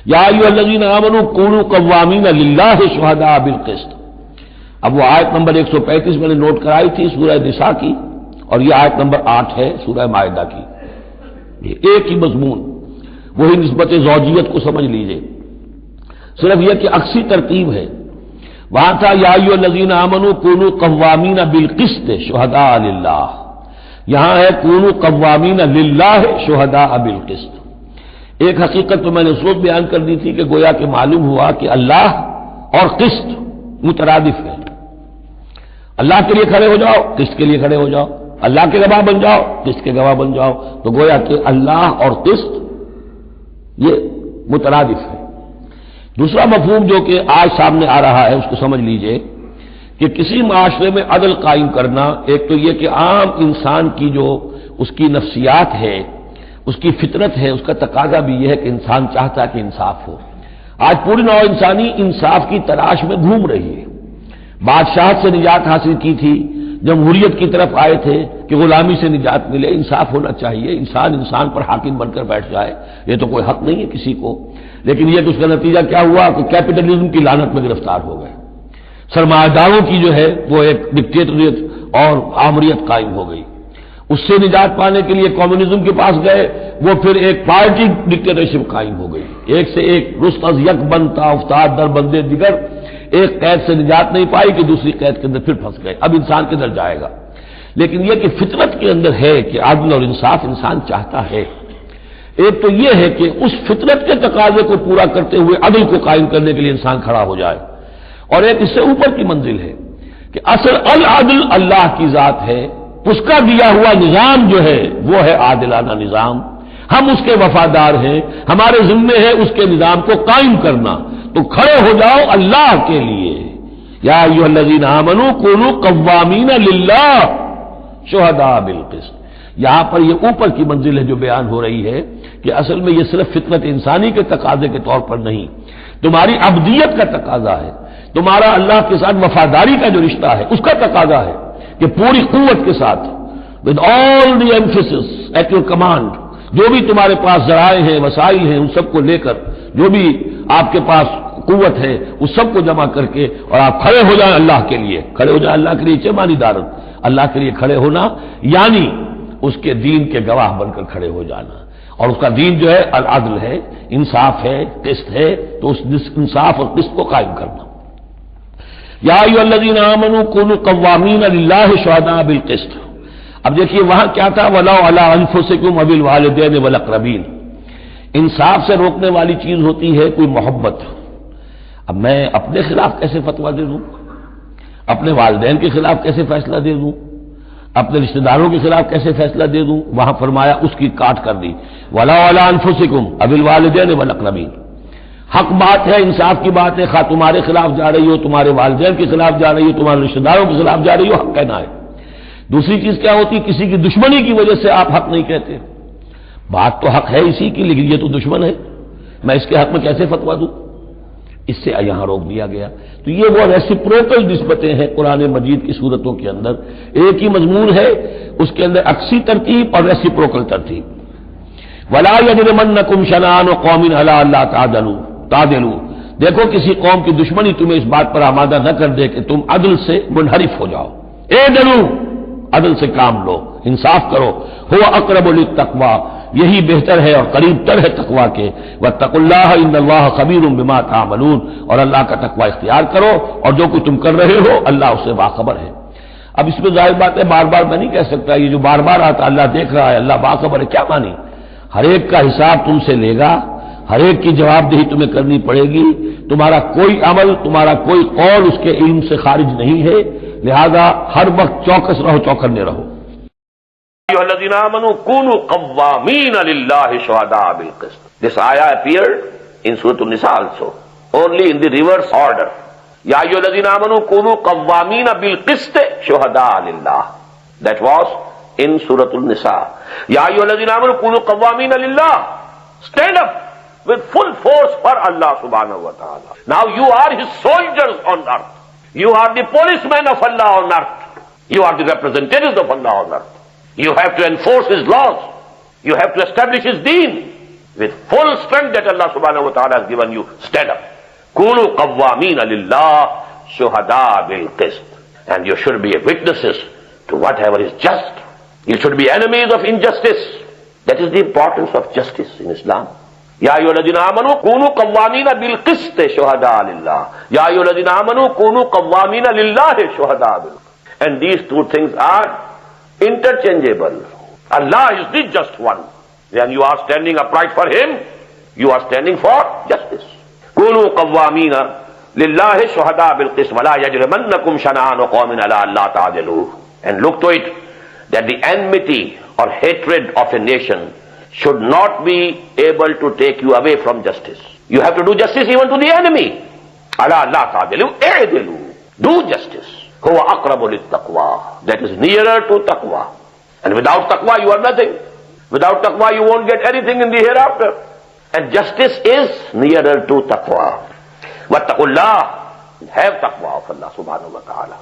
یا ایھا الذین آمنوا کونوا قوامین للہ شہداء بالقسط۔ اب وہ آیت نمبر 135 میں نے نوٹ کرائی تھی سورہ نساء کی، اور یہ آیت نمبر 8 ہے سورہ مائدہ کی، یہ ایک ہی مضمون، وہی نسبت زوجیت کو سمجھ لیجئے، صرف یہ کہ عکسی ترتیب ہے۔ وہاں تھا یا ایھا الذین آمنوا کونوا قوامین بالقسط شہداء للہ، یہاں ہے کونوا قوامین للہ شہداء بالقسط۔ ایک حقیقت تو میں نے اس وقت بیان کر دی تھی کہ گویا کہ معلوم ہوا کہ اللہ اور قسط مترادف ہے۔ اللہ کے لیے کھڑے ہو جاؤ، قسط کے لیے کھڑے ہو جاؤ، اللہ کے گواہ بن جاؤ، قسط کے گواہ بن جاؤ، تو گویا کہ اللہ اور قسط یہ مترادف ہے۔ دوسرا مفہوم جو کہ آج سامنے آ رہا ہے اس کو سمجھ لیجئے کہ کسی معاشرے میں عدل قائم کرنا، ایک تو یہ کہ عام انسان کی جو اس کی نفسیات ہے، اس کی فطرت ہے، اس کا تقاضا بھی یہ ہے کہ انسان چاہتا ہے کہ انصاف ہو۔ آج پوری نوع انسانی انصاف کی تلاش میں گھوم رہی ہے۔ بادشاہت سے نجات حاصل کی تھی، جمہوریت کی طرف آئے تھے کہ غلامی سے نجات ملے، انصاف ہونا چاہیے، انسان پر حاکم بن کر بیٹھ جائے، یہ تو کوئی حق نہیں ہے کسی کو۔ لیکن یہ کہ اس کا نتیجہ کیا ہوا کہ کیپٹلزم کی لعنت میں گرفتار ہو گئے، سرمایہ داروں کی جو ہے وہ ایک ڈکٹیٹریٹ اور آمریت قائم ہو گئی۔ اس سے نجات پانے کے لیے کمیونزم کے پاس گئے، وہ پھر ایک پارٹی ڈکٹیٹرشپ قائم ہو گئی، ایک سے ایک رست از یک بنتا افتاد در بندے دیگر، ایک قید سے نجات نہیں پائی کہ دوسری قید کے اندر پھر پھنس گئے۔ اب انسان کدھر جائے گا؟ لیکن یہ کہ فطرت کے اندر ہے کہ عدل اور انصاف انسان چاہتا ہے۔ ایک تو یہ ہے کہ اس فطرت کے تقاضے کو پورا کرتے ہوئے عدل کو قائم کرنے کے لیے انسان کھڑا ہو جائے، اور ایک اس سے اوپر کی منزل ہے کہ اصل العدل اللہ کی ذات ہے، اس کا دیا ہوا نظام جو ہے وہ ہے عادلانہ نظام، ہم اس کے وفادار ہیں، ہمارے ذمے ہے اس کے نظام کو قائم کرنا، تو کھڑے ہو جاؤ اللہ کے لیے۔ یا ایھا الذین آمنوا کونوا قوامین للہ شہداء بالقسط۔ یہاں پر یہ اوپر کی منزل ہے جو بیان ہو رہی ہے کہ اصل میں یہ صرف فطرت انسانی کے تقاضے کے طور پر نہیں، تمہاری عبدیت کا تقاضا ہے، تمہارا اللہ کے ساتھ وفاداری کا جو رشتہ ہے اس کا تقاضا ہے کہ پوری قوت کے ساتھ with all the emphasis at your command، جو بھی تمہارے پاس ذرائع ہیں، وسائل ہیں، ان سب کو لے کر، جو بھی آپ کے پاس قوت ہے اس سب کو جمع کر کے، اور آپ کھڑے ہو جائیں اللہ کے لیے۔ کھڑے ہو جائیں اللہ کے لیے چمانی دارت، اللہ کے لیے کھڑے ہونا یعنی اس کے دین کے گواہ بن کر کھڑے ہو جانا، اور اس کا دین جو ہے العدل ہے، انصاف ہے، قسط ہے، تو اس انصاف اور قسط کو قائم کرنا۔ یا ایھا الذین آمنوا کونوا قوامین للہ شہداء بالقسط۔ اب دیکھیے وہاں کیا تھا، وَلَوْ عَلَىٰ أَنفُسِكُمْ وَبِالْوَالِدَيْنِ وَالْأَقْرَبِينَ۔ انصاف سے روکنے والی چیز ہوتی ہے کوئی محبت۔ اب میں اپنے خلاف کیسے فتویٰ دے دوں، اپنے والدین کے خلاف کیسے فیصلہ دے دوں، اپنے رشتہ داروں کے خلاف کیسے فیصلہ دے دوں؟ وہاں فرمایا اس کی کاٹ کر دی، وَلَوْ عَلَىٰ أَنفُسِكُمْ وَبِالْوَالِدَيْنِ وَالْأَقْرَبِينَ۔ حق بات ہے، انصاف کی بات ہے، خواہ تمہارے خلاف جا رہی ہو، تمہارے والدین کے خلاف جا رہی ہو، تمہارے رشتہ داروں کے خلاف جا رہی ہو، حق کہنا ہے۔ دوسری چیز کیا ہوتی، کسی کی دشمنی کی وجہ سے آپ حق نہیں کہتے، بات تو حق ہے اسی کی، لیکن یہ تو دشمن ہے، میں اس کے حق میں کیسے فتویٰ دوں؟ اس سے یہاں روک دیا گیا۔ تو یہ وہ ریسیپروکل نسبتیں ہیں قرآن مجید کی صورتوں کے اندر، ایک ہی مضمون ہے، اس کے اندر عکسی ترتیب اور ریسیپروکل ترتیب۔ وَلَا يَجْرِمَنَّكُمْ شَنَآنُ قَوْمٍ عَلَىٰ أَلَّا تعْدِلُوا۔ دیکھو کسی قوم کی دشمنی تمہیں اس بات پر آمادہ نہ کر دے کہ تم عدل سے منحرف ہو جاؤ۔ اعدلوا، عدل سے کام لو، انصاف کرو، هو اقرب للتقوی، یہی بہتر ہے اور قریب تر ہے تقوی کے، واتقوا اللہ ان اللہ خبیر بما تعملون، اور اللہ کا تقوی اختیار کرو، اور جو کچھ تم کر رہے ہو اللہ اس سے باخبر ہے۔ اب اس میں ظاہر بات ہے بار بار میں نہیں کہہ سکتا، یہ جو بار بار آتا اللہ دیکھ رہا ہے، اللہ باخبر ہے، کیا مانی؟ ہر ایک کا حساب تم سے لے گا، ہر ایک کی جواب دہی تمہیں کرنی پڑے گی، تمہارا کوئی عمل، تمہارا کوئی قول اس کے علم سے خارج نہیں ہے، لہذا ہر وقت چوکس رہو، چوکنے رہو۔ ایھا الذین آمنوا کونوا قوامین للہ شہداء بالقسط۔ This ayah appeared in Surah An-Nisa also, only in the reverse order. یا ایھا الذین آمنوا کونوا قوامین بالقسط شہداء للہ، that was in Surah An-Nisa. یا ایھا الذین آمنوا کونوا قوامین للہ، stand up with full force for Allah subhanahu wa ta'ala. Now you are his soldiers on earth. You are the policemen of Allah on earth. You are the representatives of Allah on earth. You have to enforce his laws. You have to establish his deen. with full strength that Allah subhanahu wa ta'ala has given you, stand up. Kunu qawwamina lillah shuhada bil qist. And you should be witnesses to whatever is just. You should be enemies of injustice. That is the importance of justice in Islam. Ya ayyuhalladhina amanu kunu qawwamina bil qist shuhada lillah. Ya ayyuhalladhina amanu kunu qawwamina lillahi shuhada bil qist. And these two things are interchangeable. Allah is the just one. When you are standing upright for Him, you are standing for justice. Kunu qawwamina lillahi shuhada bil qist wa la yajrimannakum shana'anu qawmin ala alla ta'dilu. And look to it that the enmity or hatred of a nation should not be able to take you away from justice. You have to do justice even to the enemy. Ala alla ta'dilu i'dilu. Do justice. Huwa aqrabu lit taqwa. That is nearer to taqwa. And without taqwa you are nothing. Without taqwa you won't get anything in the hereafter. And justice is nearer to taqwa. Wattaqullah. Have taqwa of Allah subhanahu wa ta'ala.